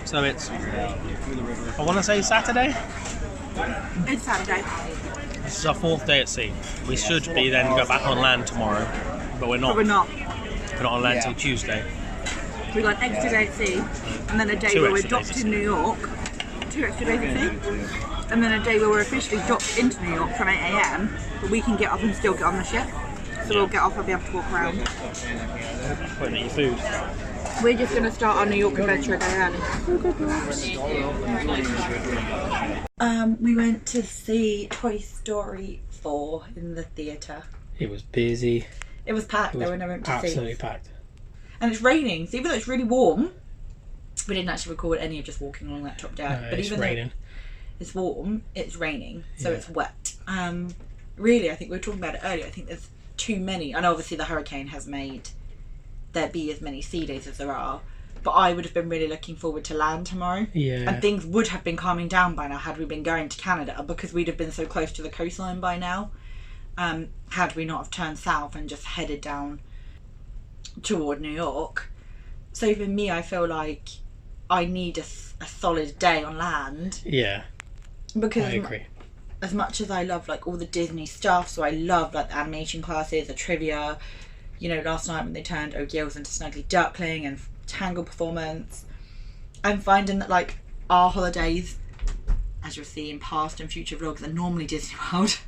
So it's, I want to say Saturday. It's Saturday. This is our 4th day at sea. We should be then go back on land tomorrow, but we're not. But we're not. We're not on land till Tuesday. We got an extra day at sea, and then a day 2 where we're extra docked days at in New York. 2 extra days at sea. And then a day where we're officially docked into New York from 8 AM, but we can get off and still get on the ship. So we'll get off and be able to walk around. Won't eat your food. We're just going to start our New York adventure a day early. We went to see Toy Story 4 in the theatre. It was busy. It was packed. There were no empty seats. Absolutely packed. And it's raining, so even though it's really warm, we didn't actually record any of just walking along that top deck. No, but it's even raining. though it's warm, it's raining, so it's wet. Really, I think we were talking about it earlier. I think there's too many. I know obviously the hurricane has made there be as many sea days as there are, but I would have been really looking forward to land tomorrow. Yeah. And things would have been calming down by now had we been going to Canada, because we'd have been so close to the coastline by now. Had we not have turned south and just headed down toward New York. So for me, I feel like I need a solid day on land. Yeah. Because I agree. As much as I love like all the Disney stuff, so I love like the animation classes, the trivia. You know, last night when they turned O'Gills into Snuggly Duckling and Tangle performance, I'm finding that like our holidays, as you'll see in past and future vlogs, are normally Disney World.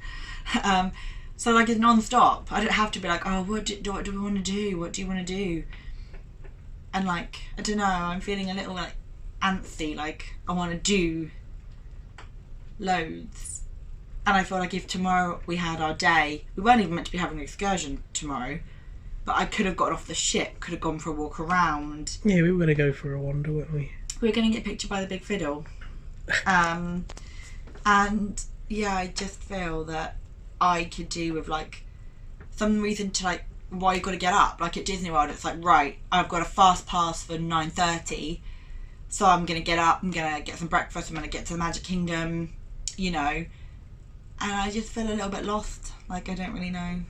So like it's non-stop. I don't have to be like, oh, what do we want to do? What do you want to do? And like, I don't know, I'm feeling a little like antsy, like I want to do loads. And I feel like if tomorrow we had our day, we weren't even meant to be having an excursion tomorrow, but I could have got off the ship, could have gone for a walk around. Yeah, we were going to go for a wander, weren't we? We were going to get pictured by the big fiddle. And yeah, I just feel that I could do with like some reason to like why you got to get up. Like at Disney World, it's like, right, I've got a fast pass for 9:30, so I'm gonna get up, I'm gonna get some breakfast, I'm gonna get to the Magic Kingdom, you know. And I just feel a little bit lost. Like I don't really know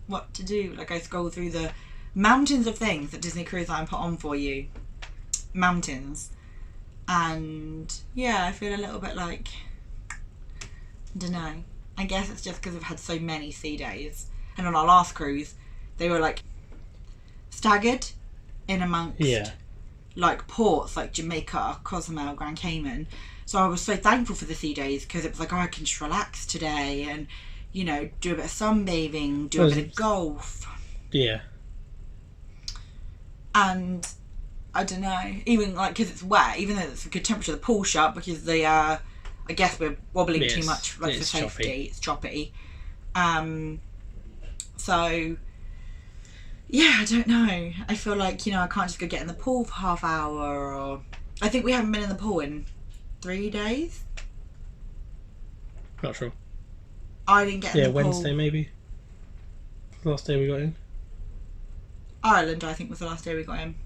what to do. Like I scroll through the mountains of things that Disney Cruise Line put on for you, mountains, and yeah, I feel a little bit like, I don't know. I guess it's just because we've had so many sea days. And on our last cruise, they were like staggered in amongst like ports like Jamaica, Cozumel, Grand Cayman. So I was so thankful for the sea days because it was like, oh, I can just relax today and, you know, do a bit of sunbathing, do a bit of golf. Yeah. And I don't know, even like because it's wet, even though it's a good temperature, the pool's shut because they I guess we're wobbling too much like for safety. Choppy. It's choppy. So yeah, I don't know. I feel like, you know, I can't just go get in the pool for half hour, or I think we haven't been in the pool in 3 days. Not sure. I didn't get in the pool. Yeah, Wednesday maybe. Last day we got in. Ireland, I think, was the last day we got in.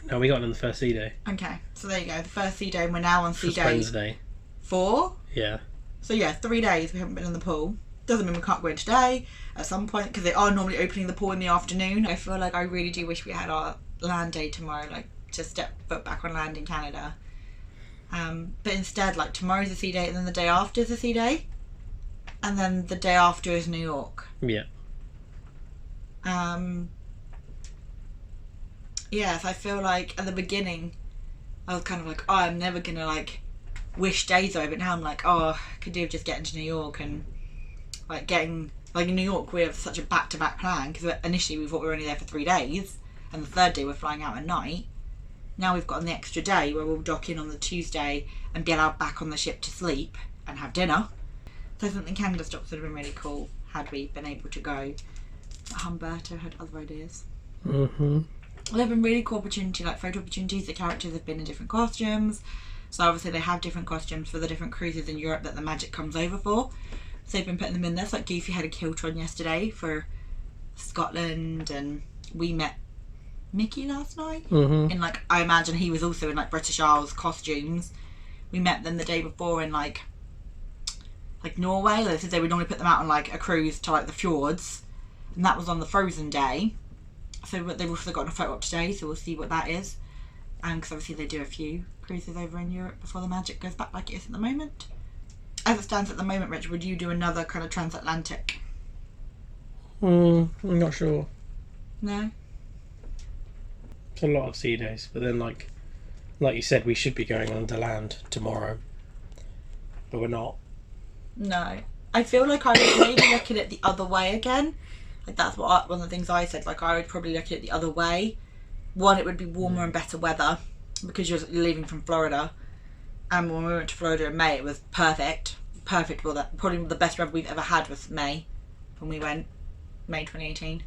No, we got in on the first sea day. Okay, so there you go. The first sea day, and we're now on sea day Wednesday. 4. Yeah. So yeah, 3 days we haven't been in the pool. Doesn't mean we can't go in today at some point, because they are normally opening the pool in the afternoon. I feel like I really do wish we had our land day tomorrow, like to step foot back on land in Canada. But instead, like tomorrow's a sea day, and then the day after is a sea day, and then the day after is New York. Yeah. Yes, I feel like at the beginning I was kind of like, oh, I'm never gonna like wish days away, but now I'm like, oh, I could do with just getting to New York and like getting, like in New York we have such a back-to-back plan, because initially we thought we were only there for 3 days, and the third day we're flying out at night. Now we've got an extra day where we'll dock in on the Tuesday and be allowed back on the ship to sleep and have dinner. So I think the Canada stops would have been really cool had we been able to go. But Humberto had other ideas. Mm-hmm. Well, they've been really cool opportunity, like photo opportunities. The characters have been in different costumes. So obviously they have different costumes for the different cruises in Europe that the magic comes over for. So they've been putting them in there. So like Goofy had a kilt on yesterday for Scotland, and we met Mickey last night. Mm-hmm. In like, I imagine he was also in like British Isles costumes. We met them the day before in like Norway. They said they would normally put them out on like a cruise to like the fjords, and that was on the Frozen day. So they've also got a photo op today, so we'll see what that is. And because obviously they do a few cruises over in Europe before the magic goes back like it is at the moment. As it stands at the moment, Rich, would you do another kind of transatlantic? I'm not sure. No? It's a lot of sea days, but then like you said, we should be going on to land tomorrow, but we're not. No. I feel like I would maybe look at it the other way again. Like that's one of the things I said. Like I would probably look at it the other way. One, it would be warmer and better weather because you're leaving from Florida. And when we went to Florida in May, it was perfect. Perfect weather. Probably the best weather we've ever had was May. When we went, May 2018.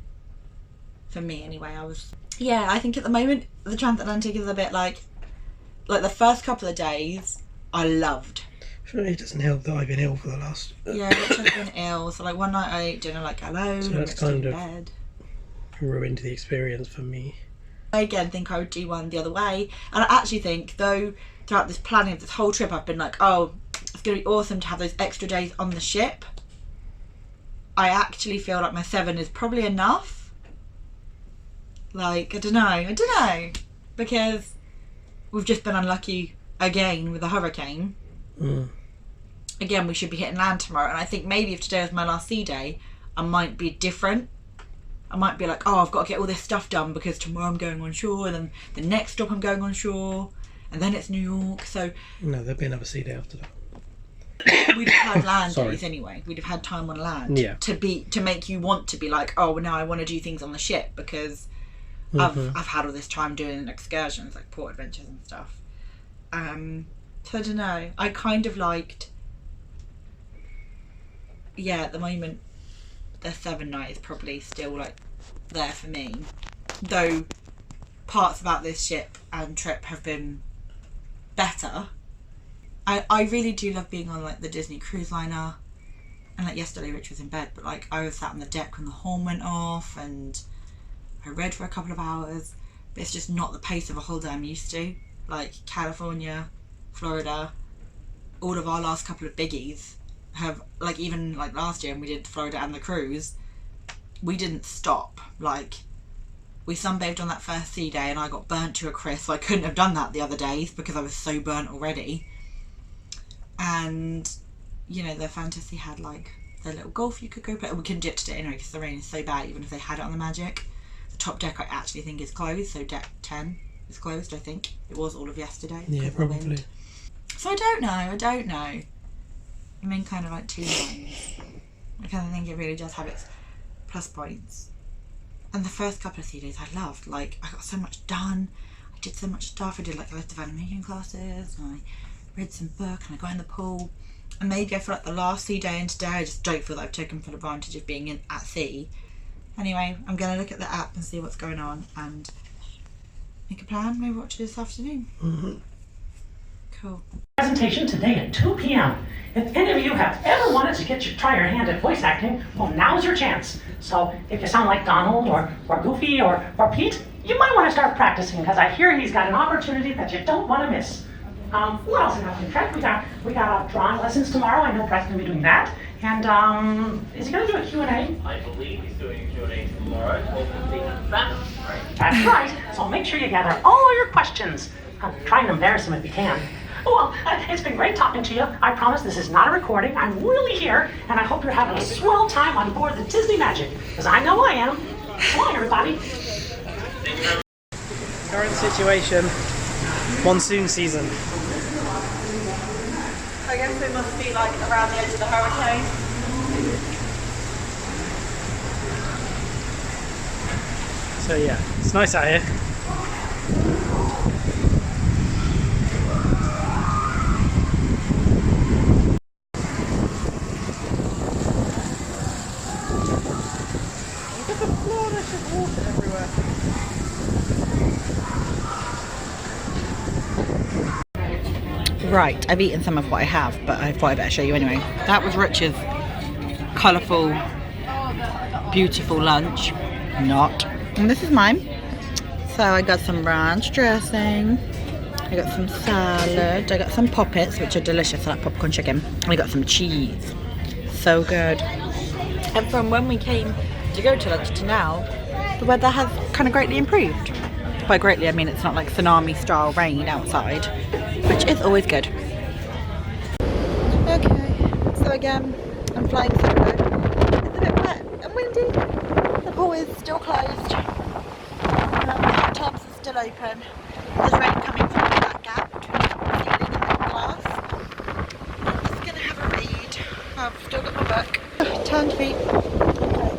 For me anyway, Yeah, I think at the moment, the transatlantic is a bit like the first couple of days, I loved. Sure, it doesn't help that I've been ill for the last... Yeah, Rich has been ill. So like one night I ate dinner like alone. So that's kind of bed. Ruined the experience for me. I again think I would do one the other way. And I actually think, though, throughout this planning of this whole trip, I've been like, oh, it's going to be awesome to have those extra days on the ship. I actually feel like my 7 is probably enough. Like, I don't know. Because we've just been unlucky again with the hurricane. Again, we should be hitting land tomorrow. And I think maybe if today was my last sea day, I might be different. I might be like, oh, I've got to get all this stuff done because tomorrow I'm going on shore, and then the next stop I'm going on shore, and then it's New York. So no, there'll be another sea day after that. We'd have had land days anyway. We'd have had time on land to make you want to be like, oh, well, now I want to do things on the ship because I've had all this time doing excursions like port adventures and stuff. So I don't know. I kind of liked. Yeah, at the moment, the 7 night is probably still like there for me, though parts about this ship and trip have been better. I really do love being on like the Disney cruise liner, and like yesterday Rich was in bed, but like I was sat on the deck when the horn went off and I read for a couple of hours, but it's just not the pace of a holiday I'm used to. Like California, Florida, all of our last couple of biggies have, like, even like last year when we did Florida and the cruise, we didn't stop. Like, we sunbathed on that first sea day and I got burnt to a crisp, so I couldn't have done that the other days because I was so burnt already. And you know, the Fantasy had like their little golf you could go play. We couldn't do it today anyway because the rain is so bad. Even if they had it on the Magic, the top deck I actually think is closed, so deck 10 is closed. I think it was all of yesterday. Yeah, probably. So I don't know. I'm in kind of like 2 minds. I kind of think it really does have its plus points. And the first couple of sea days I loved. Like, I got so much done. I did so much stuff. I did like loads of animation classes, and I read some book, and I got in the pool. And maybe I feel like the last sea day and today I just don't feel that I've taken full advantage of being at sea. Anyway, I'm going to look at the app and see what's going on and make a plan. Maybe watch it this afternoon. Cool. Presentation today at 2 p.m. If any of you have ever wanted to try your hand at voice acting, well, now's your chance. So if you sound like Donald or Goofy or Pete, you might want to start practicing because I hear he's got an opportunity that you don't want to miss. What else have we got? We got drawing lessons tomorrow. I know Brett's going to be doing that. And is he going to do a Q&A? I believe he's doing a Q&A tomorrow. That's right. So make sure you gather all your questions. Try and embarrass him if you can. Well, it's been great talking to you. I promise this is not a recording. I'm really here, and I hope you're having a swell time on board the Disney Magic, because I know I am. Come on, everybody. Current situation, monsoon season. I guess it must be like around the edge of the hurricane. So yeah, it's nice out here. Right, I've eaten some of what I have, but I thought I'd better show you anyway. That was Rich's colourful, beautiful lunch. Not. And this is mine. So I got some ranch dressing. I got some salad. I got some poppets, which are delicious, like popcorn chicken. I got some cheese. So good. And from when we came to go to lunch to now, the weather has kind of greatly improved. By greatly, I mean it's not like tsunami-style rain outside, which is always good. Okay, so again, I'm flying solo. It's a bit wet and windy. The pool is still closed. The hot tubs are still open. There's rain coming from that gap between the ceiling and the glass. I'm just going to have a read. I've still got my book. Turn to feet. Okay.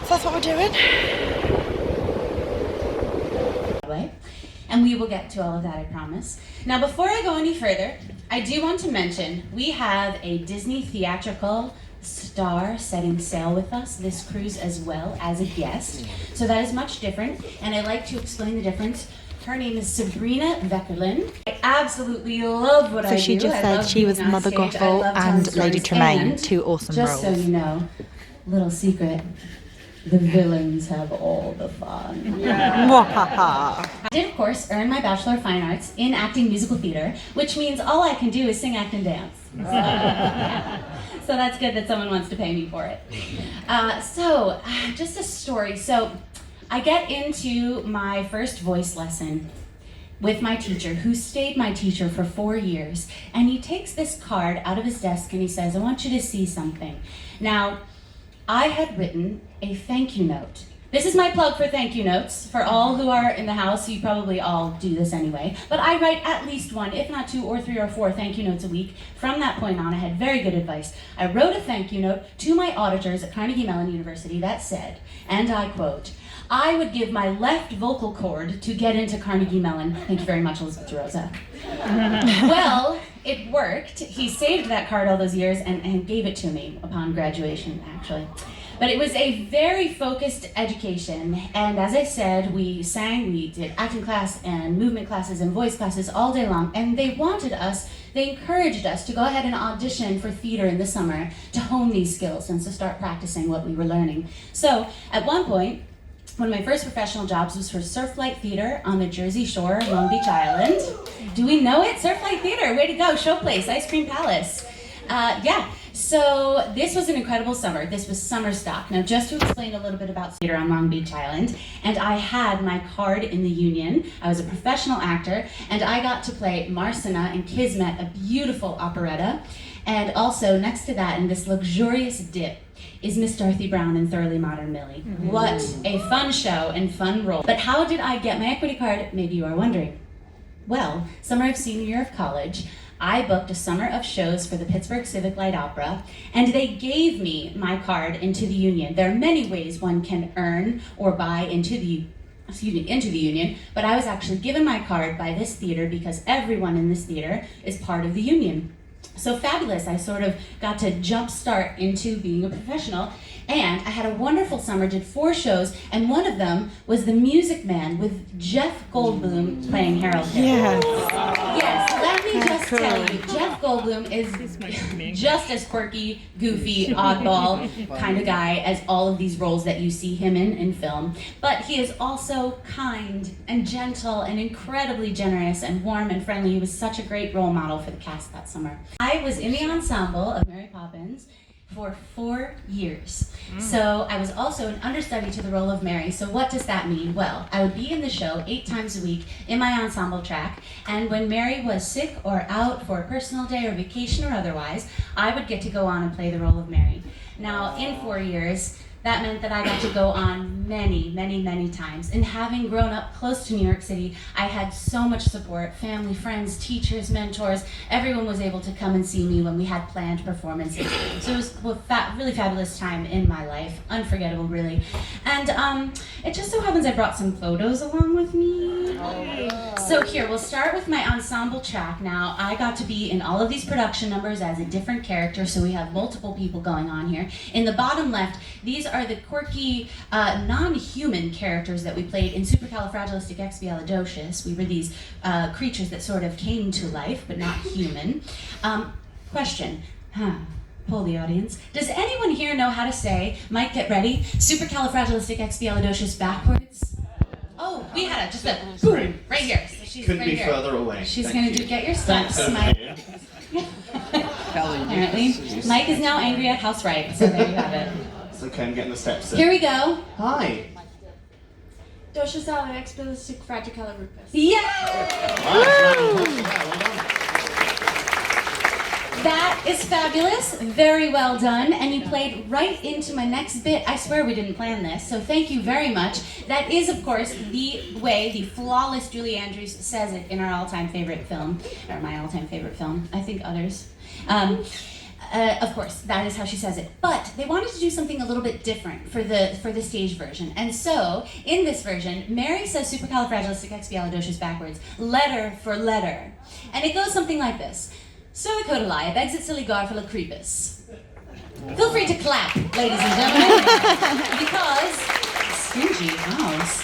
So that's what we're doing. And we will get to all of that, I promise. Now, before I go any further, I do want to mention we have a Disney theatrical star setting sail with us this cruise as well as a guest. So that is much different, and I'd like to explain the difference. Her name is Sabrina Veckerlin. I absolutely love what I do. So she just said she was Mother Gothel and Lady Tremaine, two awesome roles. Just so you know, little secret. The villains have all the fun. I did, of course, earn my Bachelor of Fine Arts in acting musical theater, which means all I can do is sing, act, and dance. So that's good that someone wants to pay me for it. Just a story. So I get into my first voice lesson with my teacher, who stayed my teacher for 4 years, and he takes this card out of his desk and he says, I want you to see something. Now, I had written a thank you note. This is my plug for thank you notes. For all who are in the house, you probably all do this anyway, but I write at least one, if not 2 or 3 or 4 thank you notes a week. From that point on, I had very good advice. I wrote a thank you note to my auditors at Carnegie Mellon University that said, and I quote, I would give my left vocal cord to get into Carnegie Mellon. Thank you very much, Elizabeth DeRosa. Well, it worked. He saved that card all those years and gave it to me upon graduation, actually. But it was a very focused education, and as I said, we sang, we did acting class and movement classes and voice classes all day long, and they encouraged us to go ahead and audition for theater in the summer to hone these skills and to start practicing what we were learning. So, at one point, one of my first professional jobs was for Surflight Theater on the Jersey Shore, Long Beach Island. Do we know it? Surflight Theater, way to go, Showplace, Ice Cream Palace. So this was an incredible summer. This was summer stock. Now, just to explain a little bit about theater on Long Beach Island, and I had my card in the union. I was a professional actor, and I got to play Marcina in Kismet, a beautiful operetta. And also, next to that, in this luxurious dip, is Miss Dorothy Brown in Thoroughly Modern Millie. What a fun show and fun role. But how did I get my equity card? Maybe you are wondering. Well, summer of senior year of college, I booked a summer of shows for the Pittsburgh Civic Light Opera, and they gave me my card into the union. There are many ways one can earn or buy into the union, but I was actually given my card by this theater because everyone in this theater is part of the union. So fabulous, I sort of got to jump start into being a professional, and I had a wonderful summer, did 4 shows, and one of them was The Music Man with Jeff Goldblum playing Harold Hill. Yes, let me just tell you, Jeff Goldblum is just as quirky, goofy, oddball kind of guy as all of these roles that you see him in film, but he is also kind and gentle and incredibly generous and warm and friendly. He was such a great role model for the cast that summer. I was in the ensemble of Mary Poppins for 4 years. So I was also an understudy to the role of Mary. So what does that mean? Well, I would be in the show 8 times a week in my ensemble track, and when Mary was sick or out for a personal day or vacation or otherwise, I would get to go on and play the role of Mary. Now, in 4 years, that meant that I got to go on many, many, many times. And having grown up close to New York City, I had so much support, family, friends, teachers, mentors. Everyone was able to come and see me when we had planned performances. So it was a really fabulous time in my life, unforgettable really. And it just so happens I brought some photos along with me. So here, we'll start with my ensemble track. Now, I got to be in all of these production numbers as a different character, so we have multiple people going on here. In the bottom left, these are the quirky, non-human characters that we played in Supercalifragilisticexpialidocious. We were these creatures that sort of came to life, but not human. Question. Poll the audience. Does anyone here know how to say, Mike, get ready, Supercalifragilisticexpialidocious backwards? Oh, we had just a boom right here. So she's couldn't right be here. further away. She's going to get your steps, Mike. Apparently, Mike is now angry at House Right, so there you have it. It's okay, I'm getting the steps in. Here we go. Hi. Docious Fragilisticfragilisticfragicalorupus. That is fabulous. Very well done. And you played right into my next bit. I swear we didn't plan this, so thank you very much. That is, of course, the way the flawless Julie Andrews says it in our all-time favorite film, or my all-time favorite film. I think others. Of course, that is how she says it. But they wanted to do something a little bit different for the stage version. And so, in this version, Mary says supercalifragilisticexpialidocious backwards, letter for letter. And it goes something like this. Suricodali, exit-silly-gar-full-of-creepus. Feel free to clap, ladies and gentlemen, because, stingy house,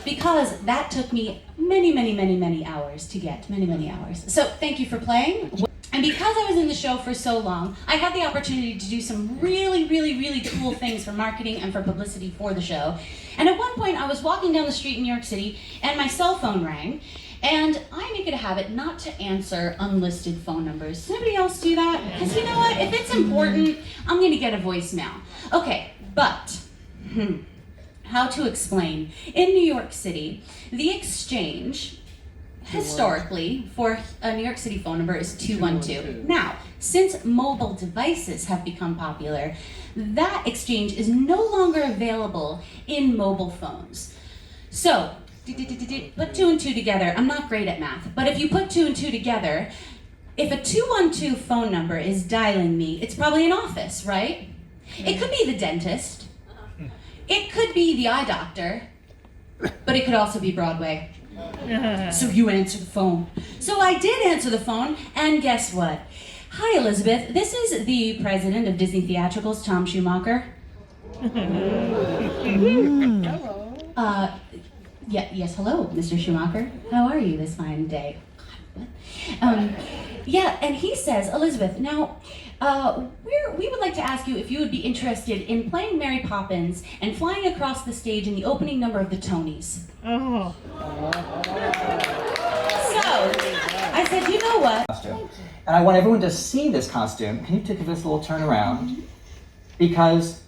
because that took me many hours to get, many hours. So, thank you for playing. And because I was in the show for so long, I had the opportunity to do some really cool things for marketing and for publicity for the show. And at one point, I was walking down the street in New York City, and my cell phone rang. And I make it a habit not to answer unlisted phone numbers. Does anybody else do that? Because you know what? If it's important, I'm going to get a voicemail. Okay, but how to explain? In New York City, the exchange historically for a New York City phone number is 212. Now, since mobile devices have become popular, that exchange is no longer available in mobile phones. So, put 2 and 2 together. I'm not great at math, but if you put 2 and 2 together, if a 212 phone number is dialing me, it's probably an office, right? It could be the dentist. It could be the eye doctor, but it could also be Broadway. So you answer the phone. So I did answer the phone, and guess what? Hi, Elizabeth. This is the president of Disney Theatricals, Tom Schumacher. Yes, hello, Mr. Schumacher. How are you this fine day? Yeah, and he says, Elizabeth, now, we would like to ask you if you would be interested in playing Mary Poppins and flying across the stage in the opening number of the Tonys. Oh. So, I said, you know what? And I want everyone to see this costume. Can you take this little turn around? Because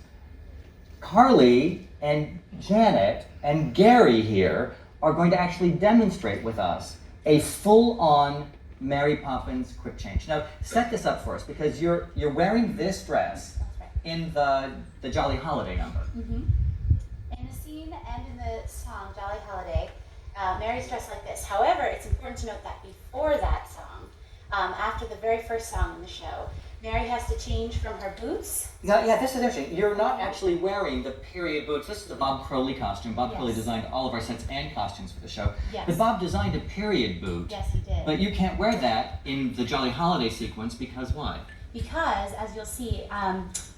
Carly and Janet and Gary here are going to actually demonstrate with us a full-on Mary Poppins quick change. Now, set this up for us, because you're wearing this dress in the Jolly Holiday number. Mm-hmm. In the scene and in the song Jolly Holiday, Mary's dressed like this. However, it's important to note that before that song, after the very first song in the show, Mary has to change from her boots. Yeah, this is interesting. You're not actually wearing the period boots. This is the Bob Crowley costume. Bob Crowley designed all of our sets and costumes for the show. Yes. But Bob designed a period boot. Yes, he did. But you can't wear that in the Jolly Holiday sequence, because why? Because, as you'll see,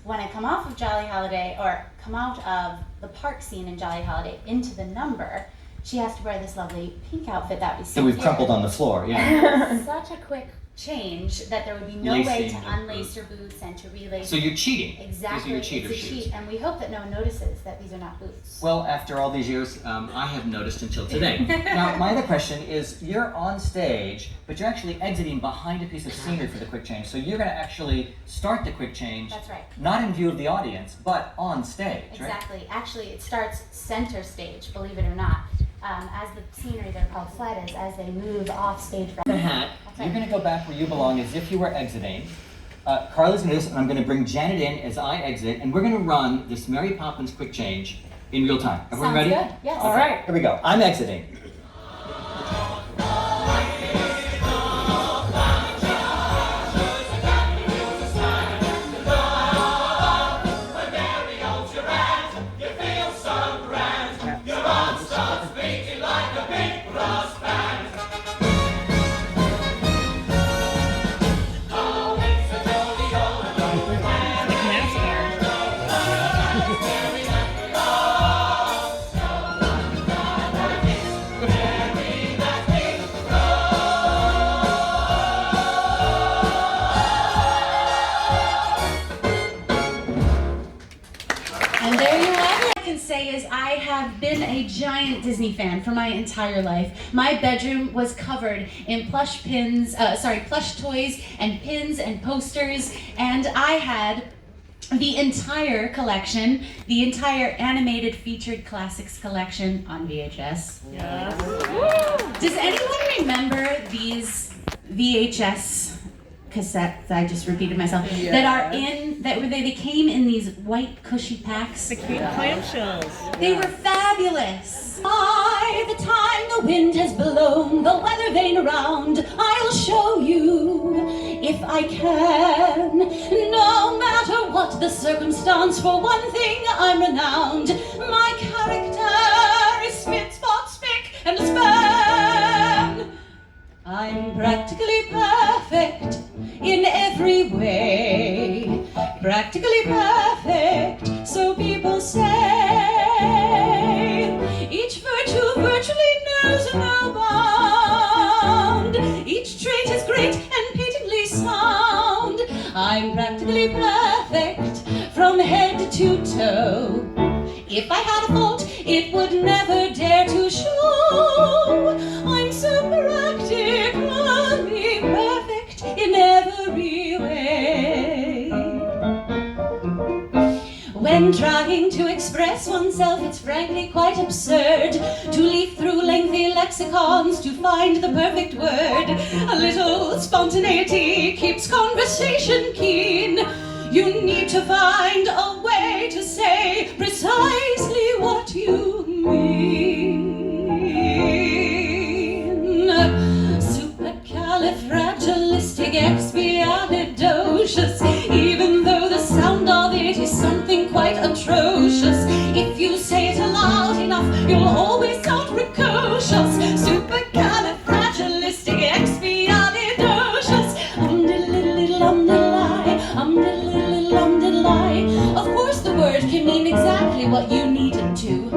when I come off of Jolly Holiday, or come out of the park scene in Jolly Holiday into the number, she has to wear this lovely pink outfit that we see So we've here. crumpled on the floor, yeah. It's such a quick change that there would be no way to unlace her boots and to relace. So you're cheating. Exactly, These are your cheater it's a shoes. cheat, and we hope that no one notices that these are not boots. Well, after all these years, I haven't noticed until today. Now, my other question is, you're on stage, but you're actually exiting behind a piece of scenery for the quick change. So you're going to actually start the quick change. That's right. Not in view of the audience, but on stage, right? Exactly. Actually, it starts center stage, believe it or not. As the scenery, they're called flatters, as they move off stage. The hat, you're going to go back where you belong as if you were exiting. Carla's going to do this, and I'm going to bring Janet in as I exit, and we're going to run this Mary Poppins quick change in real time. Everyone ready? Good. Yes. All right, here we go. I'm exiting. Is I have been a giant Disney fan for my entire life. My bedroom was covered in plush toys and pins and posters, and I had the entire collection, the entire animated featured classics collection on VHS. Yes. Does anyone remember these VHS cassettes? I just repeated myself. That are in they came in these white cushy packs. The cute clamshells. They were fabulous. By the time the wind has blown the weather vane around, I'll show you if I can. No matter what the circumstance, for one thing I'm renowned. My character is spit, spot, spick, and span. I'm practically perfect in every way. Practically perfect, so people say. Each virtue virtually knows no bound. Each trait is great and patently sound. I'm practically perfect from head to toe. If I had a fault, it would never dare to show. I'm so practically perfect in every way. When trying to express oneself, it's frankly quite absurd to leaf through lengthy lexicons to find the perfect word. A little spontaneity keeps conversation keen. You need to find a way to say precisely what you mean. Supercalifragilisticexpialidocious, even though the sound of it is something quite atrocious. If you say it loud enough, you'll always sound precocious. Supercalifragilisticexpialidocious. Of course the word can mean exactly what you need it to.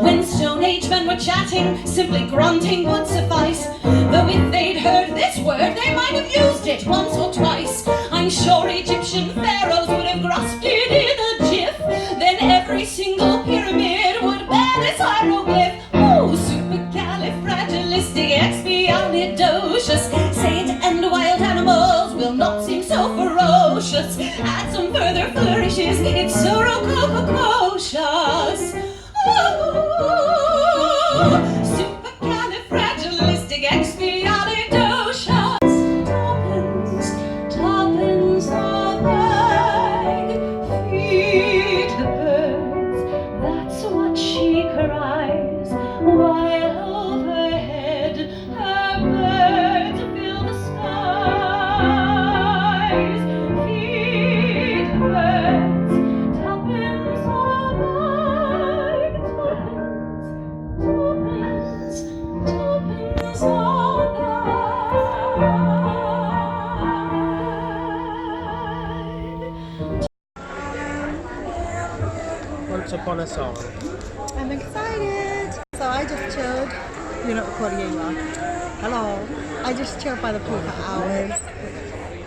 When Stone Age men were chatting, simply grunting would suffice. Though if they'd heard this word, they might have used it once or twice. I'm sure Egyptian pharaohs would have grasped it in a jiff. Then every single pyramid would bear this hieroglyph. Oh, supercalifragilisticexpialidocious. Saint and wild animals will not seem so ferocious. Add some further flourishes, it's so rococo-cautious. Oh, supercalifragilisticexpialidocious. Tuppence a bag, feed the birds, that's what she cries, while overhead her birds fill the skies. Feed the birds, tuppence a bag, tuppence a bag. Once upon a song. I'm excited. So I just chilled. You're not recording, you are. Hello. I just chilled by the pool for hours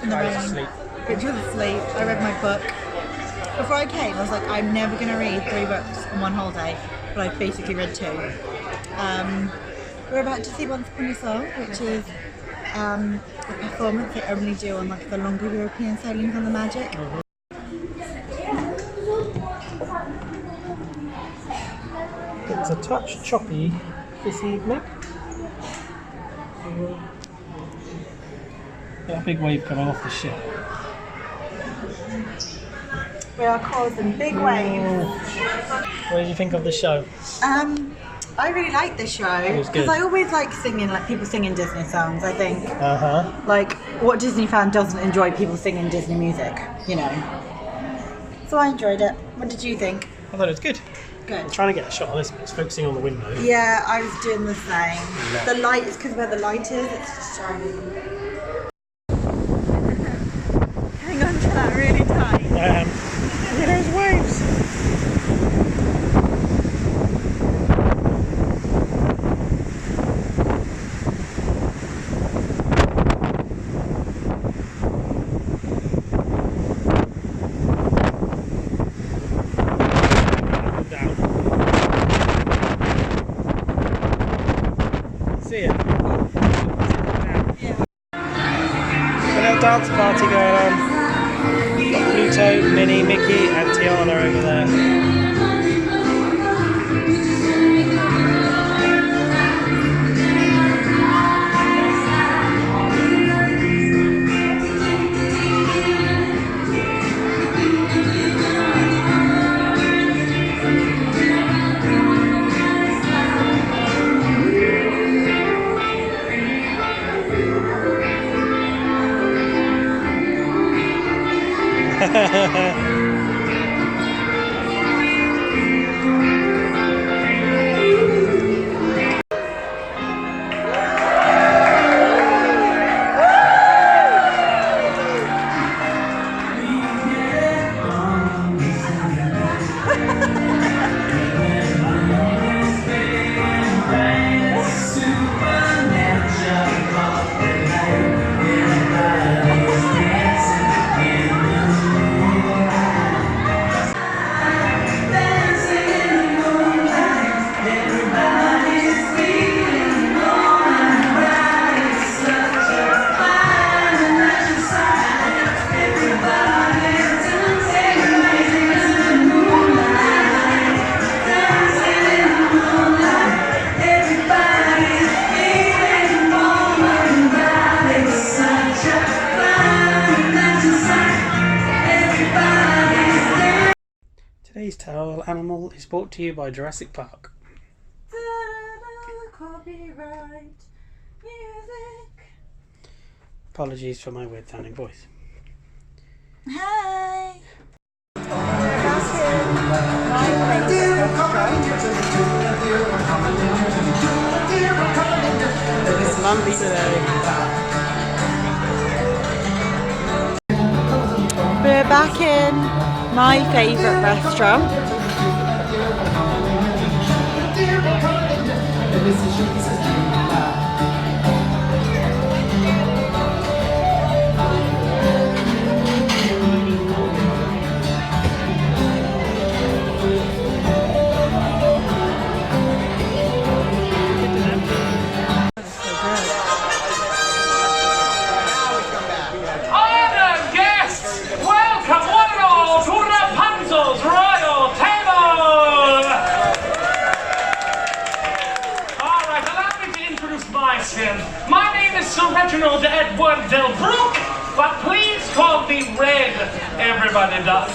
in the I was rain. asleep. Which was asleep. I read my book. Before I came, I was like, I'm never going to read 3 books in one whole day. But I basically read 2. We're about to see Once Upon a Song, which is a performance they only do on like the longer European sailings on the Magic. It's a touch choppy this evening. Got a big wave coming off the ship. We are causing big waves. What did you think of the show? I really like this show was good. because I always like singing, like people singing Disney songs. I think Uh-huh. like what Disney fan doesn't enjoy people singing Disney music, you know. So I enjoyed it. What did you think? I thought it was good. Good. I'm trying to get a shot of this, but it's focusing on the window. Yeah, I was doing the same. No. The light is because where the light is, it's just shining. Hang on to that really tight. Look at those waves. Down. See it? Yeah. A little dance party going on. Got Pluto, Vinny, Mickey, and Tiana over there. Today's towel animal is brought to you by Jurassic Park. Copyright music. Apologies for my weird sounding voice. Hey. It's lovely today. We're back in my favourite restaurant. Honored guests, welcome one and all to Rapunzel's royal table! Alright, allow me to introduce myself. My name is Sir Reginald Edward Delbrook, but please call me Red. Everybody does.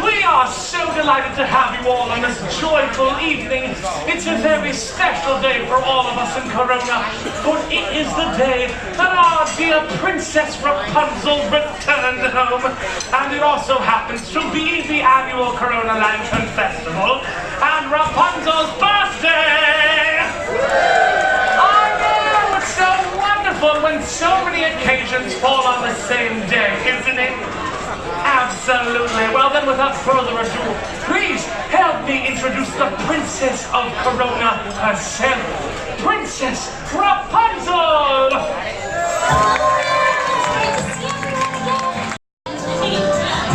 We are so delighted to have you all on this joyful evening. It's a very special day for all of us in Corona, for it is the day that our dear Princess Rapunzel returned home. And it also happens to be the annual Corona Lantern Festival and Rapunzel's birthday! I know, it's so wonderful when so many occasions fall on the same day, isn't it? Absolutely. Well then, without further ado, please help me introduce the Princess of Corona herself, Princess Rapunzel!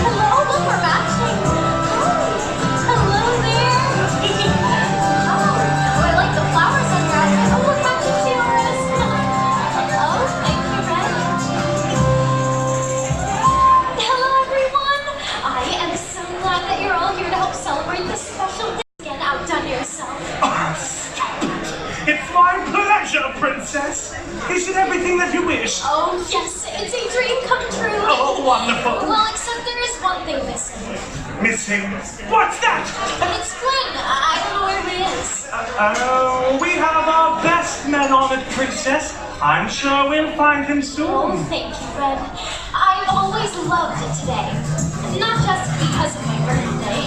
Hello, look, we're matching. Hello there. Oh, I like the flowers on your outfit. Oh, look, matching tiaras. Oh, thank you, Red. Hello, everyone. I am so glad that you're all here to help celebrate this special day. Again, outdone yourself. It's my pleasure, Princess. Is it everything that you wish? Oh, yes, it's a dream come true. Oh, wonderful. Well, except there is one thing missing. Missing? What's that? It's Flynn. I don't know where he is. Oh, we have our best men on it, Princess. I'm sure we'll find him soon. Oh, thank you, Red. I've always loved it today. Not just because of my birthday,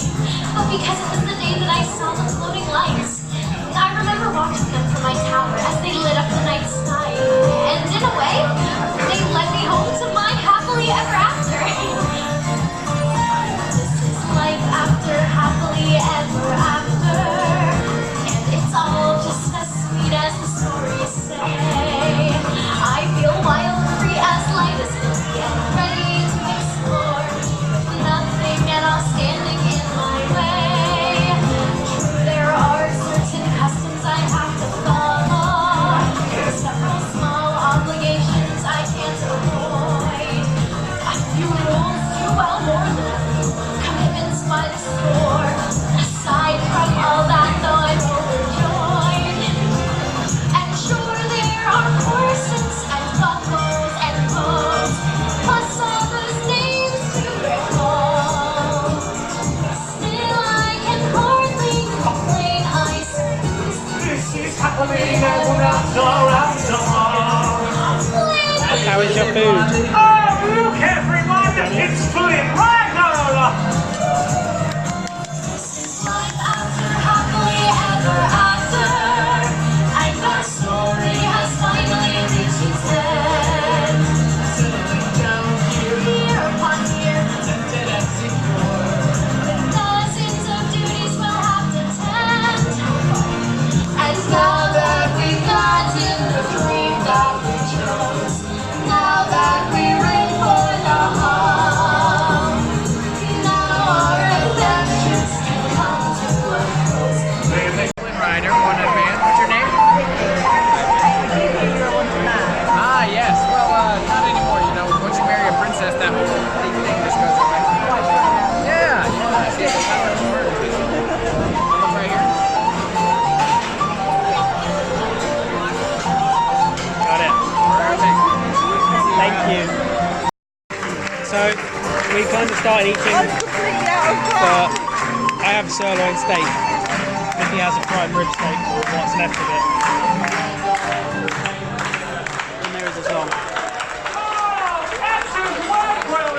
but because it was the day that I saw the floating lights. I remember watching them from my tower as they lit up the night sky. And in a way, they led me home to my happily ever after. This is life after happily ever after. And it's all just as sweet as the stories say. I feel wild, free as light as can be, and ready to explore. With nothing at all standing in my way. True, there are certain customs I have to follow. How is your food? Oh, look everyone! It's fully Rapunzel! Life after happily ever after, and our story has finally reached its end. Settling down year upon year, with dozens of duties we'll have to tend. And now that we've gotten the dream that we chose, now that we're in for the home, now our adventures can come to a close. Rider, one advance. What's your name? Ah, yes. Well, not anymore. You know, once you marry a princess, that whole thing just goes away. Yeah, yeah. See, that's how it works. Look right here. Got it. Perfect. Thank you. So we kind of started eating, but I have sirloin steak. Vicky has a prime rib steak, or what's left of it. And there is a song. Excellent work, well,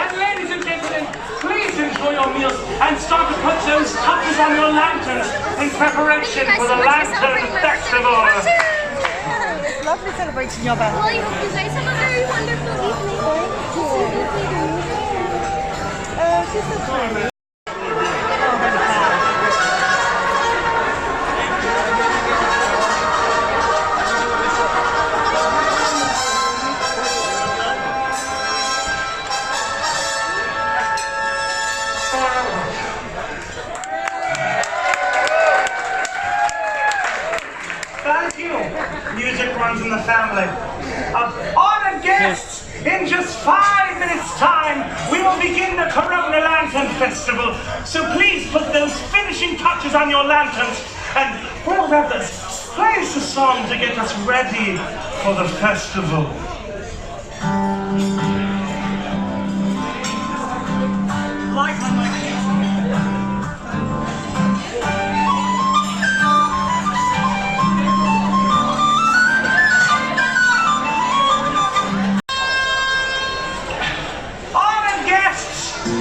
and ladies and gentlemen, please enjoy your meals and start to put those touches on your lanterns in preparation for the Lantern Festival. It's lovely celebrating your birthday. Well, I hope you guys have a very wonderful evening. She's so kind. Thank you. Music runs in the family. Honored guests, in just 5 minutes' time, we will begin the Corona Lantern Festival. So please put those finishing touches on your lanterns. And, well, brothers, play us a song to get us ready for the festival.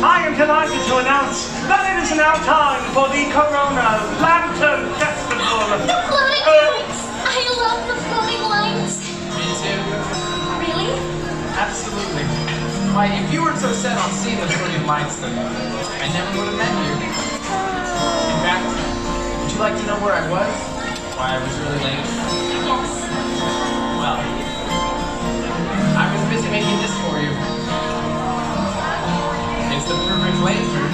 I am delighted to announce that it is now time for the Corona Lantern Festival. The floating lights! I love the floating lights. Me too. Really? Absolutely. Why, if you weren't so set on seeing the floating lights, then I never would have met you. In fact, would you like to know where I was? Why I was really late? Yes. Well, I was busy making this for you. It's the perfect lantern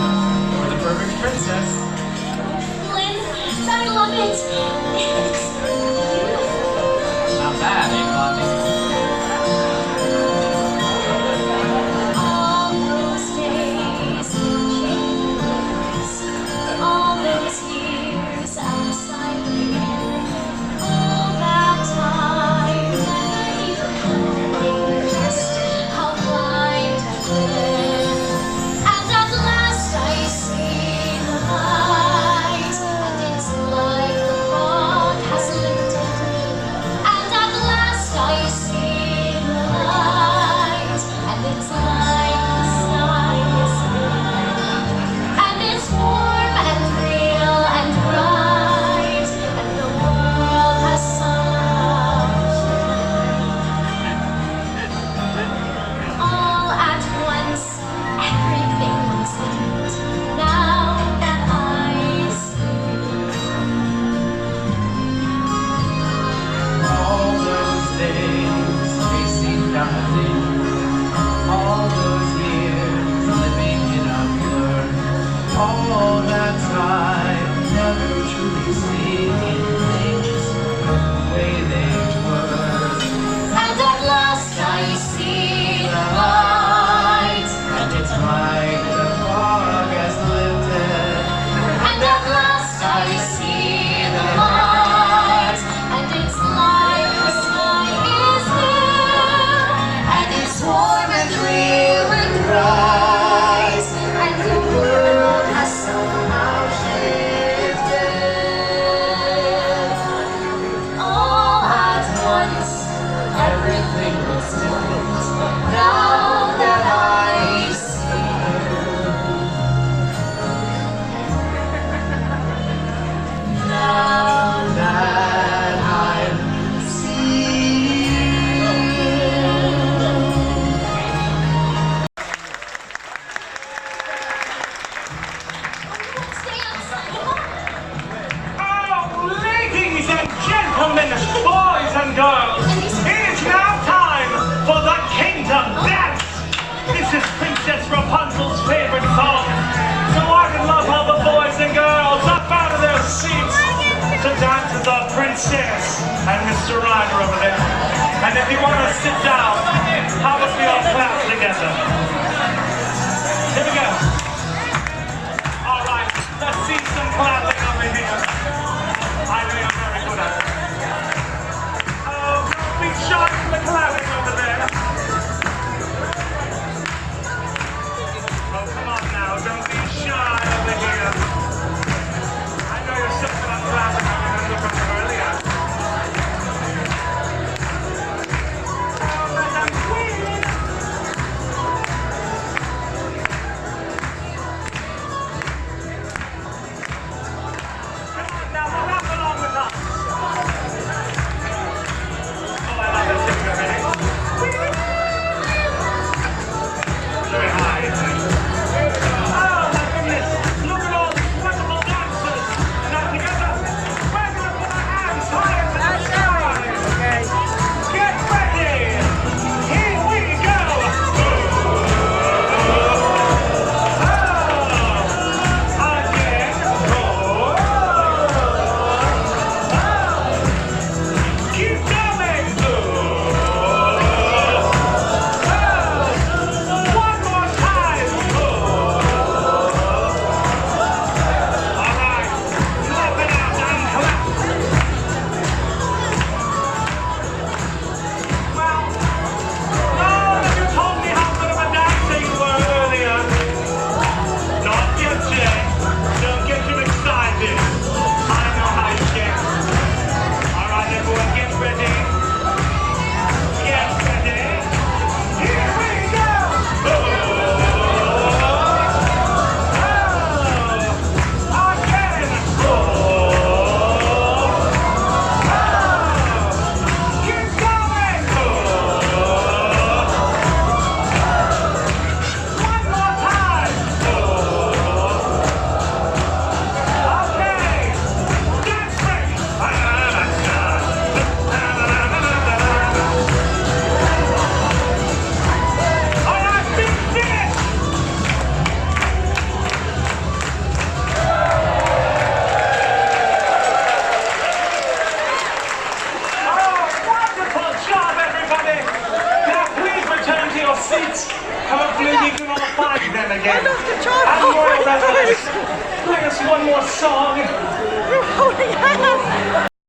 for the perfect princess. Lynn, I love it. It's beautiful. Not bad, eh, Blondie? All those days in chambers, all those years outside the inn, all that time never even knowing just how blind I've been. And at last I see the light, and it's like the fog gentlemen, boys and girls, it is now time for the Kingdom Dance. This is Princess Rapunzel's favorite song. So I would love all the boys and girls up out of their seats to dance with the princess and Mr. Ryder over there. And if you want to sit down, how about we all clap together? Here we go. All right, let's see some clapping over here. I know you're very good at it. Oh, don't be shy for the clapping over there. Oh, come on now, don't be shy over here. I know you're so good at clapping. I remember from earlier. Oh, Madam Queen. Come on now, clap along with us. Oh, I love this picture already. Very high, isn't it? Oh, my goodness. Look at all these wonderful dancers. Now together, we're going to put our hands higher to the sky. Get ready. Here we go. Again. Keep going. One more time. All right. Clap it out and clap. Well, none of you told me how good of a dancer you were earlier. Not yet, Jay. Don't get too excited. I know how you get. All right, everyone, get ready. Get ready. Here we go. Again. Keep going. One more time. Okay. Dance break. All right, big finish. Oh, wonderful job, everybody. Now please return to your seats. Hopefully we can all find them again. And Royal Revelers, play us one more song.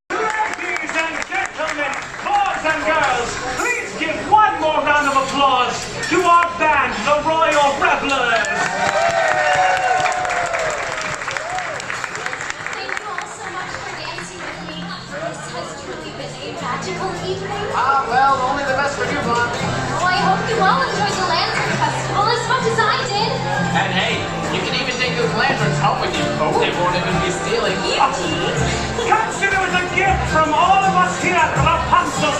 Ladies and gentlemen, boys and girls, please give one more round of applause to our band, the Royal Revelers. Thank you all so much for dancing with me. This has truly been a magical evening. Well, only the best for you, Blondie. Oh, I hope you all enjoyed the Lantern Festival as much as I did. And hey, you can even take those lanterns home with you. Oh, they won't even be stealing. Consider it a gift from all of us here at Rapunzel